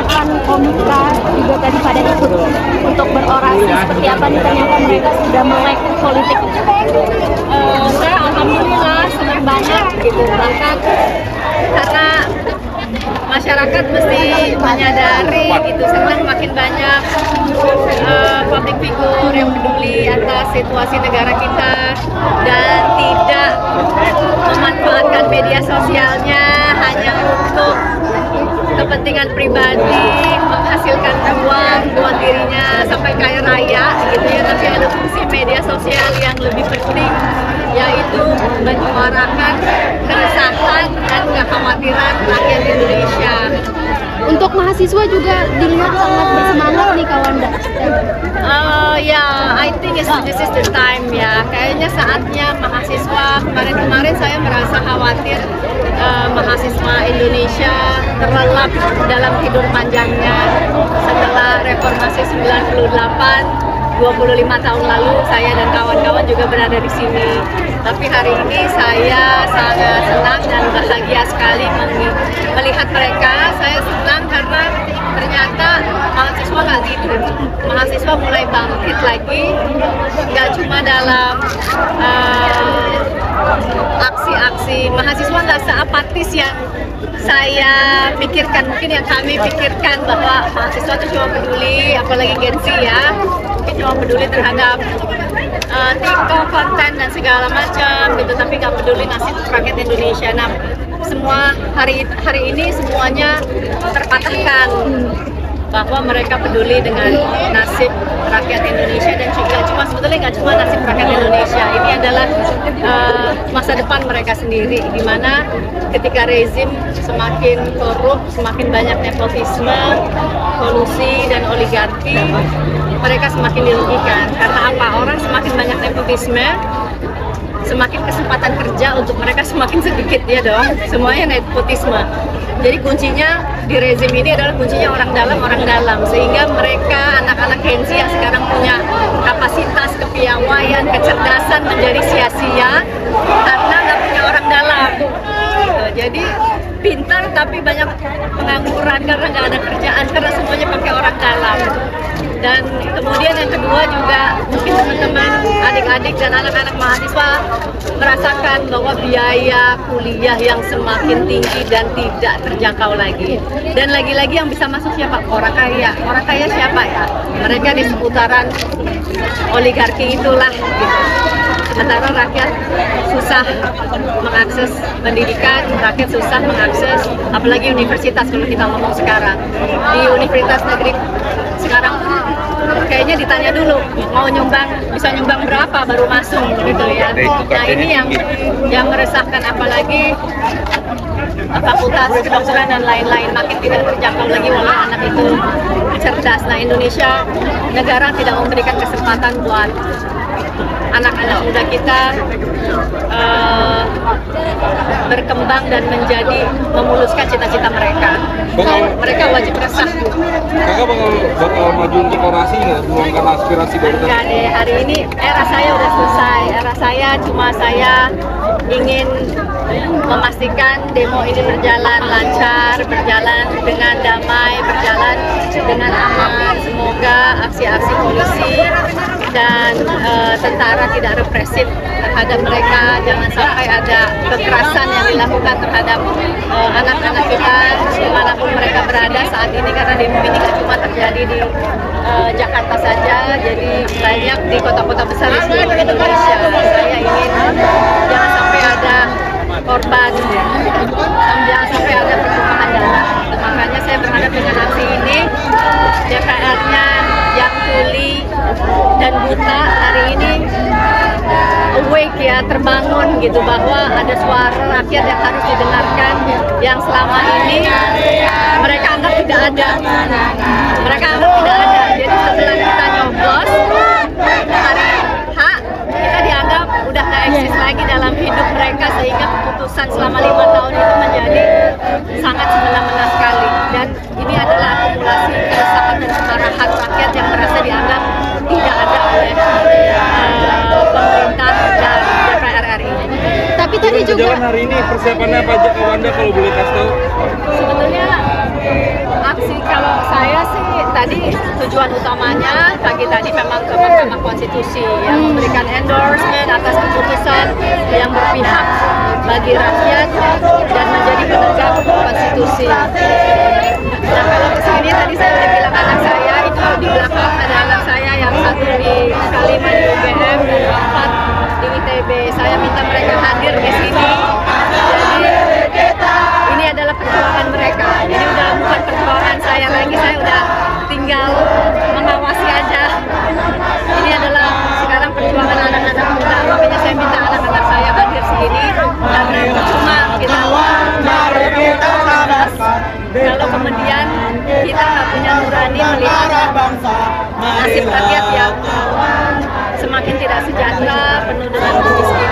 rekan komika juga tadi pada ikut untuk berorasi seperti apa nih, ternyata mereka sudah melek politik. Saya alhamdulillah senang banget gitu, bahkan karena masyarakat mesti menyadari gitu, senang makin banyak public figure yang peduli atas situasi negara kita dan tidak memanfaatkan media sosialnya hanya untuk kepentingan pribadi, menghasilkan uang buat dirinya sampai kaya raya gitu ya, tapi ada fungsi media sosial yang lebih penting, yaitu menyuarakan keresahan dan kekhawatiran rakyat Indonesia. Untuk mahasiswa juga dilihat sangat bersemangat nih Kawanda. I think this is the time ya. Kayaknya saatnya mahasiswa, kemarin saya merasa khawatir mahasiswa Indonesia terlelap dalam tidur panjangnya setelah reformasi 98. 25 tahun lalu saya dan kawan-kawan juga berada di sini. Tapi hari ini saya sangat senang dan bahagia sekali melihat mereka. Saya senang karena ternyata mahasiswa nggak tidur. Mahasiswa mulai bangkit lagi, nggak cuma dalam aksi-aksi. Mahasiswa nggak seapatis yang saya pikirkan, mungkin yang kami pikirkan bahwa mahasiswa itu cuma peduli, apalagi Gen Z ya, mungkin cuma peduli terhadap TikTok, konten dan segala macam gitu, tapi nggak peduli nasib rakyat Indonesia. Nah, semua hari ini semuanya terpatahkan bahwa mereka peduli dengan nasib rakyat Indonesia dan juga sebetulnya nggak cuma nasib rakyat Indonesia, ini adalah masa depan mereka sendiri, di mana ketika rezim semakin korup, semakin banyak nepotisme, kolusi dan oligarki, mereka semakin dirugikan. Karena apa? Orang semakin banyak nepotisme, semakin kesempatan kerja untuk mereka semakin sedikit ya dong, semuanya nepotisme. Jadi kuncinya di rezim ini adalah kuncinya orang dalam, sehingga mereka anak-anak Gen Z yang sekarang punya kapasitas, kepiawaian, kecerdasan menjadi sia-sia karena nggak punya orang dalam. Gitu. Jadi pintar tapi banyak pengangguran karena nggak ada kerjaan, karena semuanya pakai orang dalam. Dan kemudian yang kedua juga mungkin teman-teman, adik-adik dan anak-anak mahasiswa merasakan bahwa biaya kuliah yang semakin tinggi dan tidak terjangkau lagi. Dan lagi-lagi yang bisa masuk siapa? Orang kaya. Orang kaya siapa ya? Mereka di seputaran oligarki itulah gitu. Sementara rakyat susah mengakses pendidikan, rakyat susah mengakses apalagi universitas kalau kita ngomong sekarang. Di universitas negeri sekarang kayaknya ditanya dulu mau nyumbang, bisa nyumbang berapa baru masuk gitu ya. Nah ini yang meresahkan, apalagi fakultas kedokteran dan lain-lain makin tidak terjangkau lagi walau anak itu cerdas. Nah Indonesia negara tidak memberikan kesempatan buat anak-anak muda kita berkembang dan memuluskan cita-cita mereka. Mereka wajib resah. Kakak bakal maju untuk orasi nggak? Meluangkan aspirasi baru? Enggak deh, hari ini era saya udah selesai. Era saya cuma saya ingin memastikan demo ini berjalan lancar, berjalan dengan damai, berjalan dengan aman. Semoga aksi-aksi polisi dan tentara tidak represif terhadap mereka, jangan sampai ada kekerasan yang dilakukan terhadap anak-anak kita dimanapun mereka berada saat ini, karena demo ini tidak cuma terjadi di Jakarta saja, jadi banyak di kota-kota besar di seluruh Indonesia. Saya ingin jangan sampai ada korban, jangan sampai ada pertumpahan darah. Makanya saya berharap dengan aksi ini DPR-nya yang tuli dan buta hari ini awake ya, terbangun gitu, bahwa ada suara rakyat yang harus didengarkan, yang selama ini mereka anggap tidak ada. Mereka anggap tidak ada. Jadi setelah kita nyoblos hari H, kita dianggap udah nggak eksis lagi dalam hidup mereka, sehingga keputusan selama 5 tahun itu menjadi sangat semena-mena sekali. Dan ini adalah akumulasi keresahan dan kemarahan rakyat yang merasa dianggap tidak ada oleh pemerintah dan DPR RI. Tapi tadi juga hari ini persiapannya apa aja Kawanda kalau boleh kasih tahu? Sebetulnya aksi kalau tadi memang ke Mahkamah Konstitusi yang memberikan endorsement atas keputusan yang berpihak bagi rakyat dan menjadi penegak konstitusi. Nah, kalau kesini tadi saya udah bilang anak saya itu di belakang ada anak saya yang satu di Kalima di UGM dan 4 di ITB. Saya minta mereka hadir di sini. Jadi ini adalah perjuangan mereka. Jadi udah bukan perjuangan saya lagi. Saya udah tinggal mengawasi aja. Ini adalah sekarang perjuangan anak-anak muda. Makanya saya minta anak-anak saya hadir sini karena cuma kita kalau kemudian kita nggak punya nurani melihat nasib rakyat yang semakin tidak sejahtera, penuh dengan kemiskinan.